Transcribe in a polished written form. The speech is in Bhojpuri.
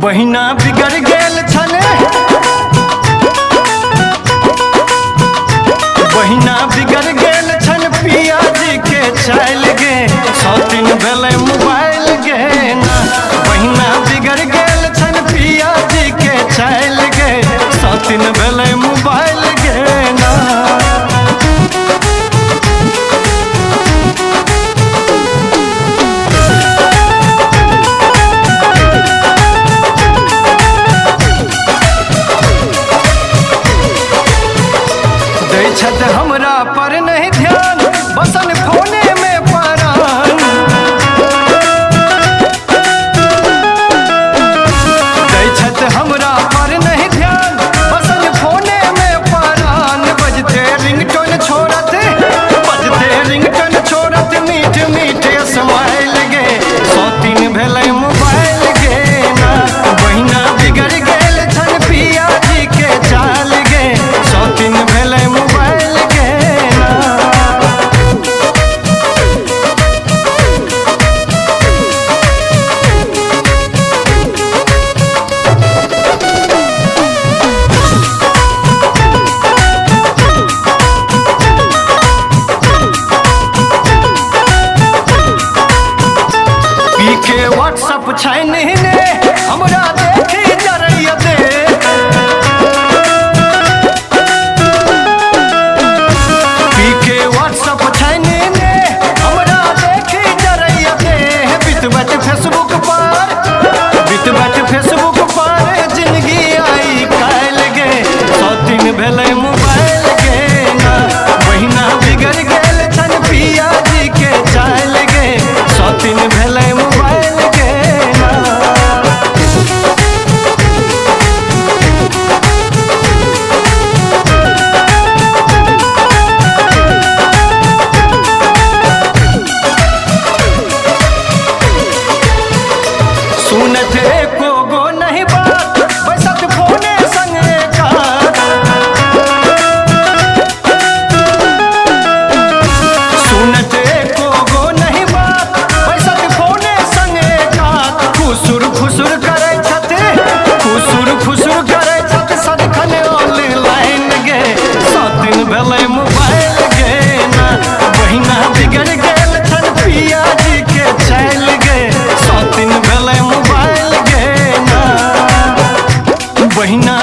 बहिना बिगड़ गेल छने, बहिना बिगड़ गेल छन पिया जी के चाल गे। सौतीन भेलै मोबाइल गे ना, बहिना बिगड़ गेल छन पिया जी के चाल गे। सौतीन भेलै मोबाइल गे ना। छत हमरा पर नहीं ध्यान, बसन फोने में परान। छत हमरा पर नहीं ध्यान, बसन फोने में परान। बजते रिंगटोन छोड़त, बजते रिंगटोन छोड़त, मीठ मीठ स्माइल गे। सौतीन भेलै मोबाइल गे ना, बहिना बिगड़ गेल छन पिया जी के चाल गे। सौतीन भेलै मोबाइल गे ना। पी के व्हाट्सअप छैन ने हमरा देखी जरैया दे। पी के व्हाट्सअप छैन ने हमरा देखी जरैया दे। बितबट फेसबुक पर, बितबट फेसबुक पर जिंदगी आई काल गे। सौतीन भेलै मोबाइल गे ना, बहिना बिगड़ गेल छन पिया जी के चाल गे। सौतीन भेलै मोबाइल गे ना। सुनत एको गो नहीं बात, बैसत फोने संग एकात। सुनत एको गो नहीं बात, बैसत फोने संग एकात। खुसुर खुसुर करे छथे, खुसुर खुसुर करे छथ, सदखन ऑनलाइन गे। सौतीन भेलै मोबाइल गे ना, बहिना बिगड़ गेल छन पिया जी के चाल गे। सौतीन भेलै मोबाइल गे ना, बहिना